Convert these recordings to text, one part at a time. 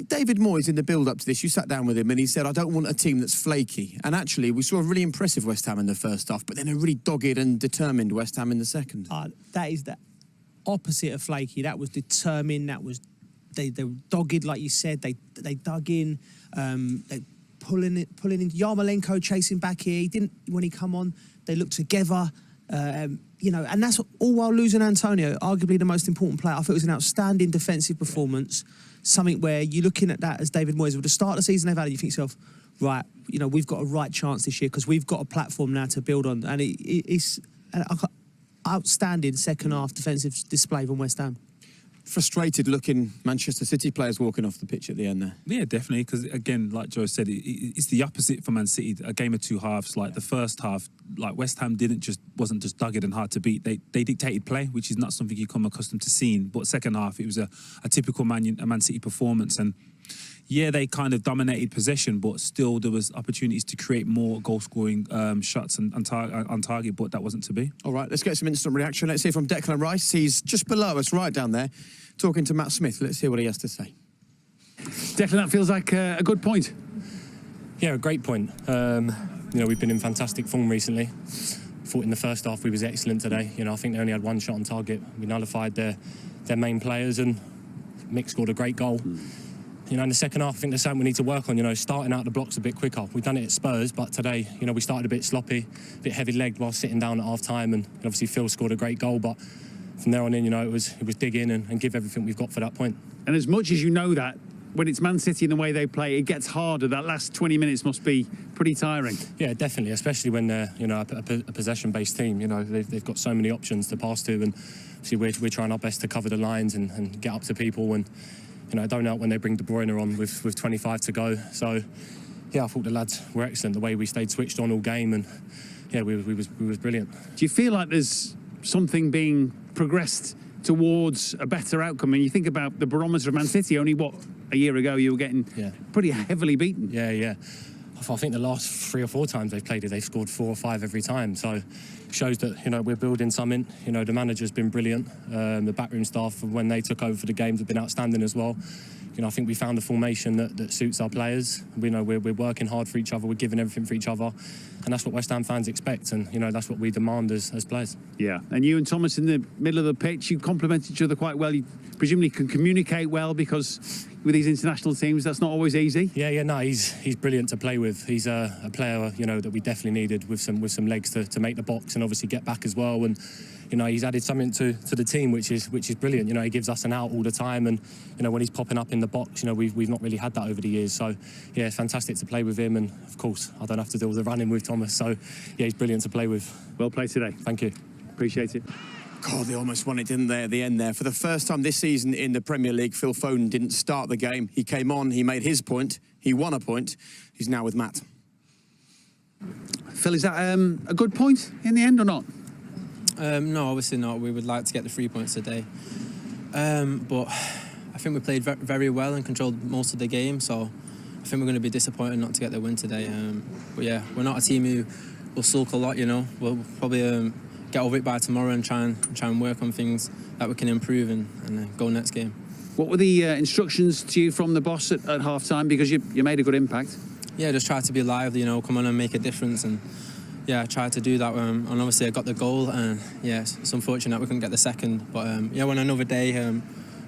David Moyes, in the build-up to this, you sat down with him and he said, I don't want a team that's flaky. And actually, we saw a really impressive West Ham in the first half, but then a really dogged and determined West Ham in the second. That is the opposite of flaky. That was determined. That was they were dogged, like you said. They dug in. They pulling in. Yarmolenko chasing back here. He didn't when he come on. They looked together. And that's all while losing Antonio, arguably the most important player. I thought it was an outstanding defensive performance. Something where you're looking at that as David Moyes. With the start of the season they've had, you think to yourself, right, we've got a right chance this year because we've got a platform now to build on. And it's an outstanding second half defensive display from West Ham. Frustrated looking Manchester City players walking off the pitch at the end there. Yeah, definitely, because again, like Joe said, it's the opposite for Man City. A game of two halves. Like the first half, like West Ham wasn't just dogged and hard to beat. They dictated play, which is not something you come accustomed to seeing. But second half, it was a typical Man City performance, and yeah, they kind of dominated possession, but still there was opportunities to create more goal-scoring shots on target, but that wasn't to be. All right, let's get some instant reaction. Let's hear from Declan Rice. He's just below us, right down there, talking to Matt Smith. Let's hear what he has to say. Declan, that feels like a good point. Yeah, a great point. We've been in fantastic form recently. Thought in the first half we was excellent today. I think they only had one shot on target. We nullified their main players, and Mick scored a great goal. In the second half, I think there's something we need to work on, starting out the blocks a bit quicker. We've done it at Spurs, but today, we started a bit sloppy, a bit heavy-legged while sitting down at half-time, and obviously Phil scored a great goal, but from there on in, it was dig in and give everything we've got for that point. And as much as you know that, when it's Man City and the way they play, it gets harder. That last 20 minutes must be pretty tiring. Yeah, definitely, especially when they're, a possession-based team. They've got so many options to pass to, and obviously we're trying our best to cover the lines and get up to people, and I don't know when they bring De Bruyne on with 25 to go. So, yeah, I thought the lads were excellent. The way we stayed switched on all game, and yeah, we was brilliant. Do you feel like there's something being progressed towards a better outcome? And you think about the barometer of Man City. Only a year ago you were getting pretty heavily beaten. Yeah. I think the last 3 or 4 times they've played it, they've scored 4 or 5 every time. So it shows that, we're building something. The manager's been brilliant. The backroom staff, when they took over for the games, have been outstanding as well. I think we found a formation that suits our players. We're working hard for each other. We're giving everything for each other. And that's what West Ham fans expect. And, that's what we demand as players. Yeah. And you and Thomas in the middle of the pitch, you complement each other quite well. You presumably can communicate well, because with these international teams, that's not always easy. No, he's brilliant to play with. He's a player, that we definitely needed with some legs to make the box and obviously get back as well. And he's added something to the team which is brilliant. He gives us an out all the time, and when he's popping up in the box, we've not really had that over the years. So yeah, it's fantastic to play with him, and of course I don't have to do all the running with Thomas. So yeah, he's brilliant to play with. Well played today. Thank you. Appreciate it. God, they almost won it, didn't they, at the end there? For the first time this season in the Premier League, Phil Foden didn't start the game. He came on, he made his point, he won a point. He's now with Matt. Phil, is that a good point in the end or not? No, obviously not. We would like to get the 3 points today. But I think we played very well and controlled most of the game, so I think we're going to be disappointed not to get the win today. But yeah, we're not a team who will sulk a lot, We'll probably get over it by tomorrow and try and work on things that we can improve and go next game. What were the instructions to you from the boss at half-time? Because you made a good impact. Yeah, just try to be lively, come on and make a difference, and yeah, I tried to do that. And obviously I got the goal, and yeah, it's unfortunate we couldn't get the second. But yeah, when another day,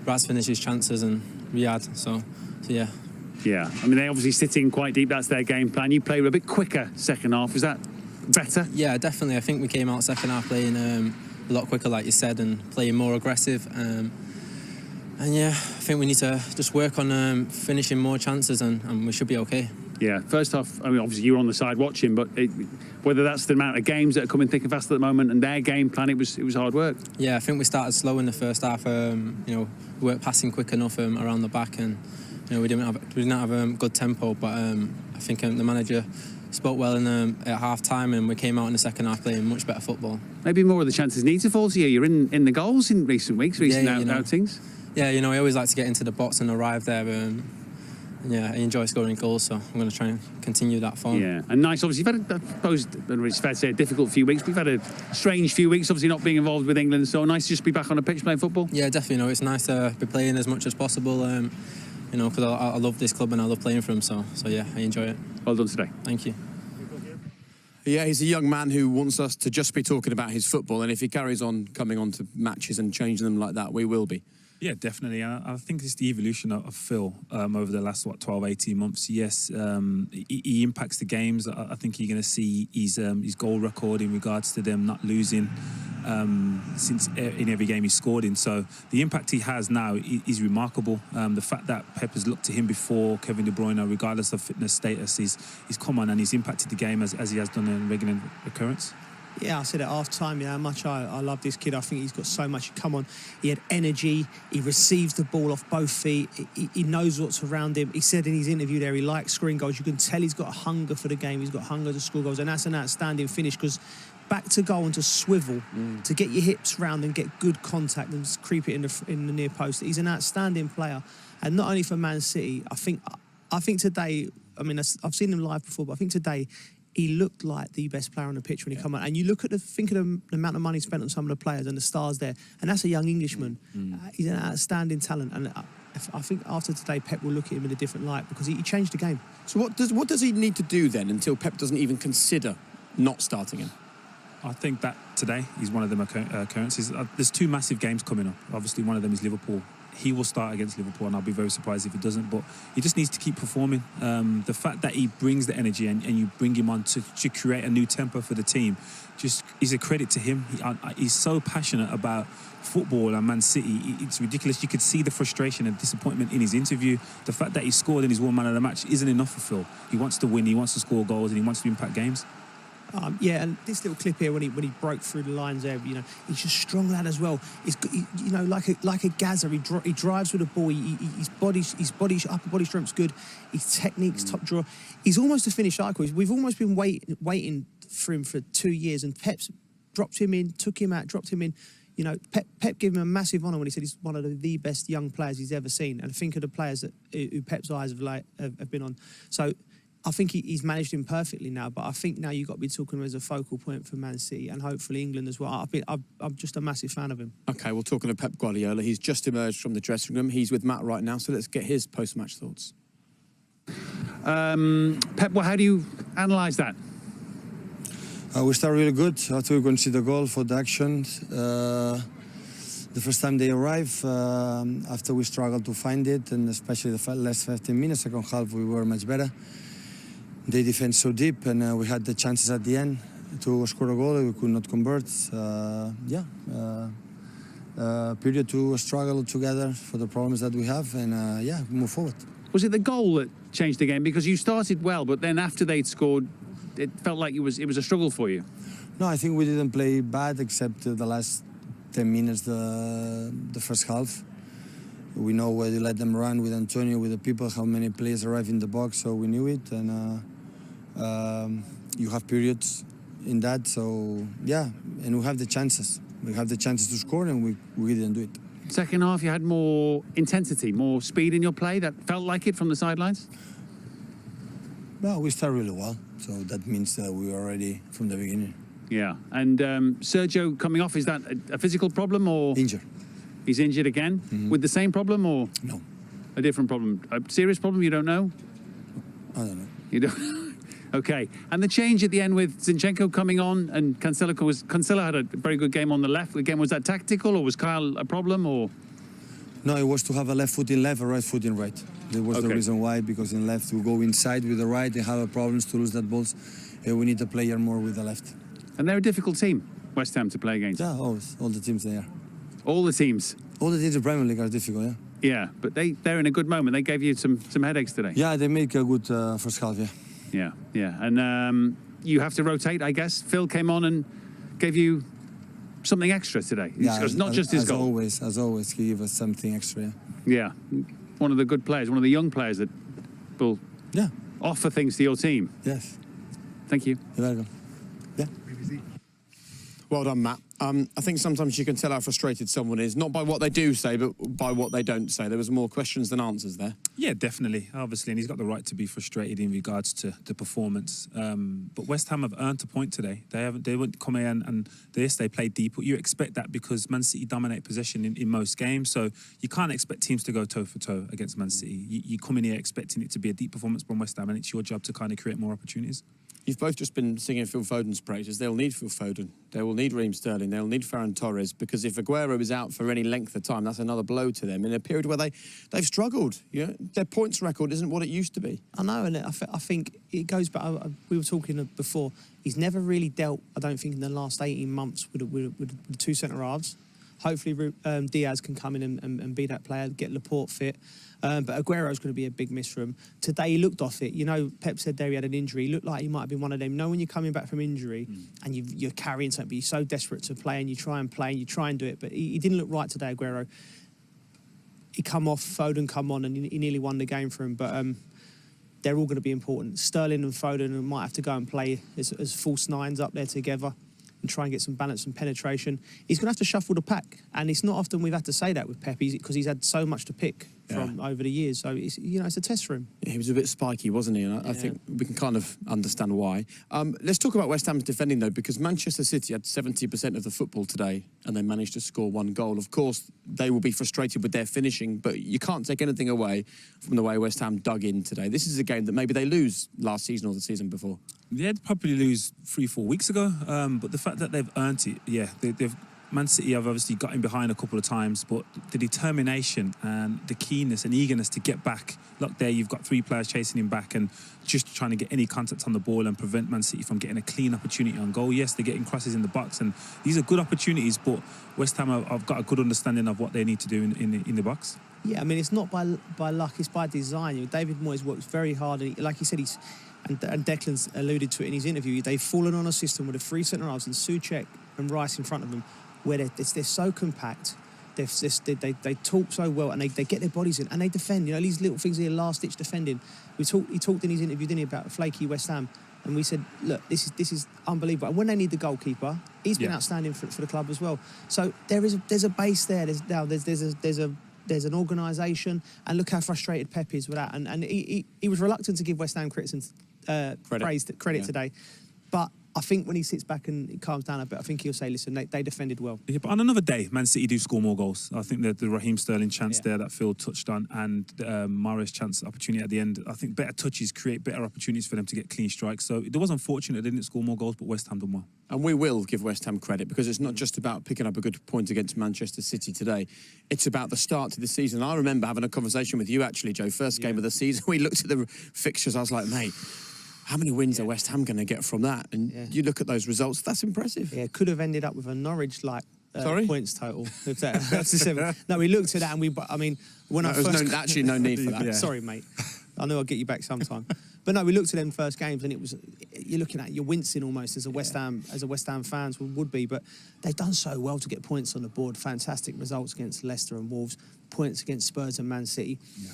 Raz finished his chances and Riyad, so yeah. Yeah, I mean, they're obviously sitting quite deep. That's their game plan. You played a bit quicker second half. Was that better? Yeah, definitely. I think we came out second half playing a lot quicker, like you said, and playing more aggressive. And yeah, I think we need to just work on finishing more chances, and we should be okay. Yeah, first half, I mean, obviously you were on the side watching, but whether that's the amount of games that are coming thick and fast at the moment and their game plan, it was hard work. Yeah, I think we started slow in the first half. We weren't passing quick enough around the back, and we didn't have good tempo. But I think the manager spoke well at half time, and we came out in the second half playing much better football. Maybe more of the chances need to fall to you. You're in the goals in recent weeks, outings. Yeah, I always like to get into the box and arrive there. Yeah, I enjoy scoring goals, so I'm going to try and continue that form. Yeah, and nice, obviously, you've had, I suppose, it's fair to say, a difficult few weeks. We've had a strange few weeks, obviously, not being involved with England, so nice to just be back on a pitch playing football. Yeah, definitely, it's nice to be playing as much as possible. you know, because I love this club and I love playing for him. So yeah, I enjoy it. Well done today. Thank you. Yeah, he's a young man who wants us to just be talking about his football, and if he carries on coming on to matches and changing them like that, we will be. Yeah, definitely. I think it's the evolution of Phil over the last, 12, 18 months. Yes, he impacts the games. I think you're going to see his goal record in regards to them not losing since in every game he's scored in. So the impact he has now is remarkable. The fact that Pep has looked to him before Kevin De Bruyne, regardless of fitness status, he's come on and he's impacted the game as he has done in regular occurrence. Yeah, I said at half time, how much I love this kid. I think he's got so much. Come on, he had energy. He receives the ball off both feet. He knows what's around him. He said in his interview there he likes scoring goals. You can tell he's got a hunger for the game. He's got hunger to score goals, and that's an outstanding finish because back to goal and to swivel, to get your hips round and get good contact and just creep it in the near post. He's an outstanding player, and not only for Man City. I think today. I mean, I've seen him live before, but I think today he looked like the best player on the pitch when he come on. And you look at think of the amount of money spent on some of the players and the stars there, and that's a young Englishman. He's an outstanding talent, and I think after today, Pep will look at him in a different light because he changed the game. So what does he need to do then until Pep doesn't even consider not starting him? I think that today is one of them occurrences. There's two massive games coming up. Obviously, one of them is Liverpool. He will start against Liverpool, and I'll be very surprised if he doesn't. But he just needs to keep performing. The fact that he brings the energy and you bring him on to create a new tempo for the team just is a credit to him. He's so passionate about football and Man City. It's ridiculous. You could see the frustration and disappointment in his interview. The fact that he scored in his one man of the match isn't enough for Phil. He wants to win. He wants to score goals, and he wants to impact games. Yeah, and this little clip here when he broke through the lines there, you know, he's just strong lad as well. He's you know, like a Gaza. He drives with the ball. His upper body strength's good. His technique's top drawer. He's almost a finished article. We've almost been waiting for him for 2 years, and Pep's dropped him in, took him out, dropped him in. You know, Pep gave him a massive honour when he said he's one of the best young players he's ever seen. And think of the players who Pep's eyes have been on. So I think he's managed him perfectly now, but I think now you've got to be talking as a focal point for Man City and hopefully England as well. I'm just a massive fan of him. Okay, well, talking of Pep Guardiola, he's just emerged from the dressing room. He's with Matt right now, so let's get his post-match thoughts. Pep, well, how do you analyse that? We start really good. After we concede the goal for the action, the first time they arrive, after we struggled to find it, and especially the last 15 minutes, second half, we were much better. They defend so deep, and we had the chances at the end to score a goal. We could not convert. Period to struggle together for the problems that we have, and move forward. Was it the goal that changed the game? Because you started well, but then after they'd scored, it felt like it was a struggle for you. No, I think we didn't play bad except the last 10 minutes, the first half. We know where they let them run with Antonio, with the people, how many players arrive in the box, so we knew it. And you have periods in that, so yeah, and we have the chances. We have the chances to score, and we didn't do it. Second half, you had more intensity, more speed in your play. That felt like it from the sidelines? Well, we start really well, so that means that we were ready from the beginning. Yeah, and Sergio coming off, is that a physical problem or? Injured. He's injured again? With the same problem or? No. A different problem? A serious problem you don't know? I don't know. You don't? Okay. And the change at the end with Zinchenko coming on and Cancelo had a very good game on the left. Again, was that tactical or was Kyle a problem or? No, it was to have a left foot in left, a right foot in right. That was the reason why, because in left we go inside with the right, they have problems to lose that balls. We need a player more with the left. And they're a difficult team, West Ham, to play against. Yeah, always. All the teams they are. All the teams? All the teams in Premier League are difficult, yeah. Yeah, but they're in a good moment. They gave you some headaches today. Yeah, they make a good first half, yeah. Yeah, yeah. And you have to rotate, I guess. Phil came on and gave you something extra today. Yeah, it's not just his goal. As always, he gave us something extra, yeah. One of the good players, one of the young players that will offer things to your team. Yes. Thank you. You're welcome. Yeah. Well done, Matt. I think sometimes you can tell how frustrated someone is, not by what they do say, but by what they don't say. There was more questions than answers there. Yeah, definitely, obviously, and he's got the right to be frustrated in regards to the performance. But West Ham have earned a point today. They wouldn't come here and they played deep. You expect that because Man City dominate possession in most games, so you can't expect teams to go toe for toe against Man City. You come in here expecting it to be a deep performance from West Ham, and it's your job to kind of create more opportunities. You've both just been singing Phil Foden's praises. They'll need Phil Foden. They will need Raheem Sterling. They'll need Ferran Torres, because if Aguero is out for any length of time, that's another blow to them in a period where they've struggled. You know, their points record isn't what it used to be. I know, and I think it goes back. We were talking before. He's never really dealt, I don't think, in the last 18 months with the two centre halves. Hopefully, Diaz can come in and be that player, get Laporte fit. But Aguero's going to be a big miss for him. Today, he looked off it. You know, Pep said there he had an injury. He looked like he might have been one of them. You know, when you're coming back from injury and you're carrying something, but you're so desperate to play and you try and you try and do it. But he didn't look right today, Aguero. He come off, Foden come on, and he nearly won the game for him. But they're all going to be important. Sterling and Foden might have to go and play as false nines up there together and try and get some balance and penetration. He's going to have to shuffle the pack, and it's not often we've had to say that with Pep, because he's had so much to pick from over the years. So it's a test for him. Yeah, he was a bit spiky, wasn't he? And I think we can kind of understand why. Let's talk about West Ham's defending, though, because Manchester City had 70% of the football today and they managed to score one goal. Of course, they will be frustrated with their finishing, but you can't take anything away from the way West Ham dug in today. This is a game that maybe they lose last season or the season before. Yeah, they'd probably lose 3-4 weeks ago. But the fact that they've earned it, they've Man City have obviously got in behind a couple of times, but the determination and the keenness and eagerness to get back. Look, there you've got three players chasing him back and just trying to get any contact on the ball and prevent Man City from getting a clean opportunity on goal. Yes, they're getting crosses in the box, and these are good opportunities, but West Ham have got a good understanding of what they need to do in the box. Yeah, I mean, it's not by luck, it's by design. You know, David Moyes works very hard, and like he said, and Declan's alluded to it in his interview, they've fallen on a system with the three centre-halves and Souček and Rice in front of them, where they're so compact, they talk so well, and they get their bodies in, and they defend. You know, these little things here, last-ditch defending. He talked in his interview, didn't he, about flaky West Ham, and we said, look, this is unbelievable. And when they need the goalkeeper, he's been outstanding for the club as well. So there's a base there. There's an organisation, and look how frustrated Pep is with that. And he was reluctant to give West Ham criticism credit today, but I think when he sits back and it calms down a bit, I think he'll say, listen, they defended well. Yeah, but on another day, Man City do score more goals. I think that the Raheem Sterling chance there that Phil touched on, and Mahrez chance opportunity at the end, I think better touches create better opportunities for them to get clean strikes. So it was unfortunate they didn't score more goals, but West Ham done well. And we will give West Ham credit, because it's not just about picking up a good point against Manchester City today. It's about the start to the season. I remember having a conversation with you, actually, Joe, first game of the season. We looked at the fixtures. I was like, mate, how many wins are West Ham going to get from that? And you look at those results, that's impressive. Yeah, could have ended up with a Norwich-like points total. No, we looked at that, and when I first... actually no need for that. Yeah. Sorry, mate. I know I'll get you back sometime. But no, we looked at them first games, and you're wincing almost as a West Ham fans would be. But they've done so well to get points on the board. Fantastic results against Leicester and Wolves, points against Spurs and Man City. Yeah.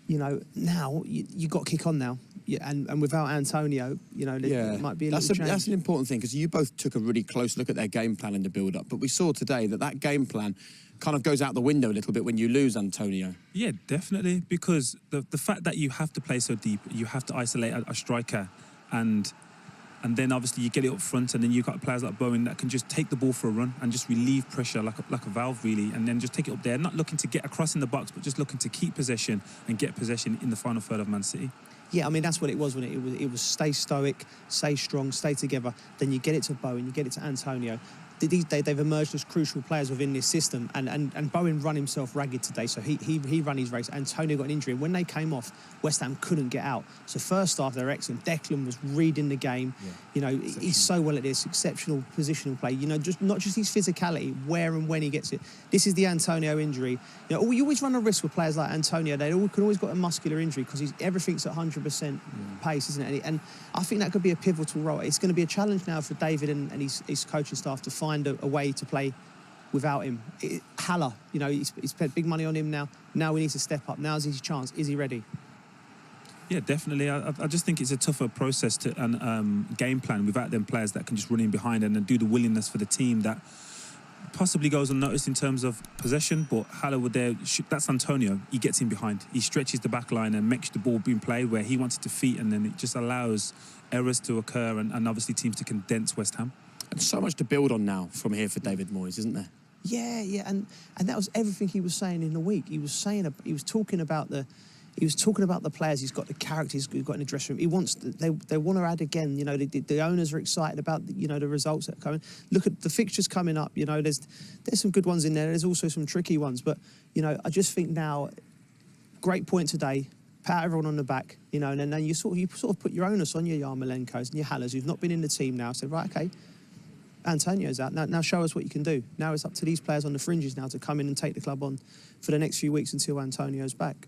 You know, now you got to kick on now. Yeah, and without Antonio, it might be a little change. That's an important thing, because you both took a really close look at their game plan in the build-up. But we saw today that game plan kind of goes out the window a little bit when you lose Antonio. Yeah, definitely, because the fact that you have to play so deep, you have to isolate a striker, and then obviously you get it up front, and then you've got players like Bowen that can just take the ball for a run and just relieve pressure like a valve, really, and then just take it up there, not looking to get across in the box, but just looking to keep possession and get possession in the final third of Man City. Yeah, I mean, that's what it was when it was stay stoic, stay strong, stay together. Then you get it to Bowen, you get it to Antonio. They've emerged as crucial players within this system, and Bowen run himself ragged today, so he ran his race. Antonio got an injury, and when they came off, West Ham couldn't get out. So first half, they're excellent. Declan was reading the game. Yeah. You know, he's so well at this, exceptional positional play. You know, just not just his physicality, where and when he gets it. This is the Antonio injury. You know, you always run a risk with players like Antonio. They can always got a muscular injury, because everything's at 100% pace, isn't it? And I think that could be a pivotal role. It's going to be a challenge now for David and his coaching staff to find a way to play without him. Haller, you know, he's spent big money on him now. Now we need to step up. Now's his chance. Is he ready? Yeah, definitely. I just think it's a tougher process and game plan without them players that can just run in behind and do the willingness for the team that possibly goes unnoticed in terms of possession, but Haller would that's Antonio. He gets in behind. He stretches the back line and makes the ball being played where he wants it to feet, and then it just allows errors to occur and obviously teams to condense West Ham. And so much to build on now from here for David Moyes, isn't there? Yeah, and that was everything he was saying in the week. He was talking about the players. He's got the characters. He's got in the dressing room. He wants. They want to add again. You know, the owners are excited about the results that are coming. Look at the fixtures coming up. You know, there's some good ones in there. There's also some tricky ones. But you know, I just think now, great point today. Pat everyone on the back. You know, and then you sort of put your onus on your Yarmolenkos and your Hallers who've not been in the team now. Said right, okay. Antonio's out. Now show us what you can do. Now it's up to these players on the fringes now to come in and take the club on for the next few weeks until Antonio's back.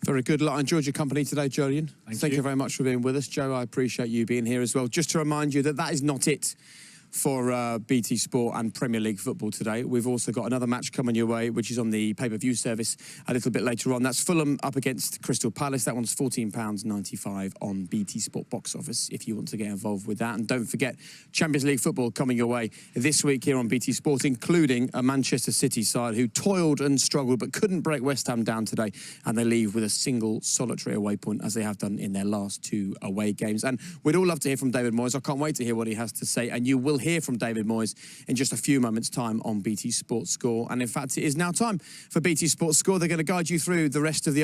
Very good. Look, I enjoyed your company today, Julian. Thank you you very much for being with us. Joe, I appreciate you being here as well. Just to remind you that is not it for BT Sport and Premier League football today. We've also got another match coming your way, which is on the pay-per-view service a little bit later on. That's Fulham up against Crystal Palace. That one's £14.95 on BT Sport box office if you want to get involved with that. And don't forget, Champions League football coming your way this week here on BT Sport, including a Manchester City side who toiled and struggled but couldn't break West Ham down today. And they leave with a single solitary away point, as they have done in their last 2 away games. And we'd all love to hear from David Moyes. I can't wait to hear what he has to say. And you will hear from David Moyes in just a few moments' time on BT Sports Score. And in fact, it is now time for BT Sports Score. They're going to guide you through the rest of the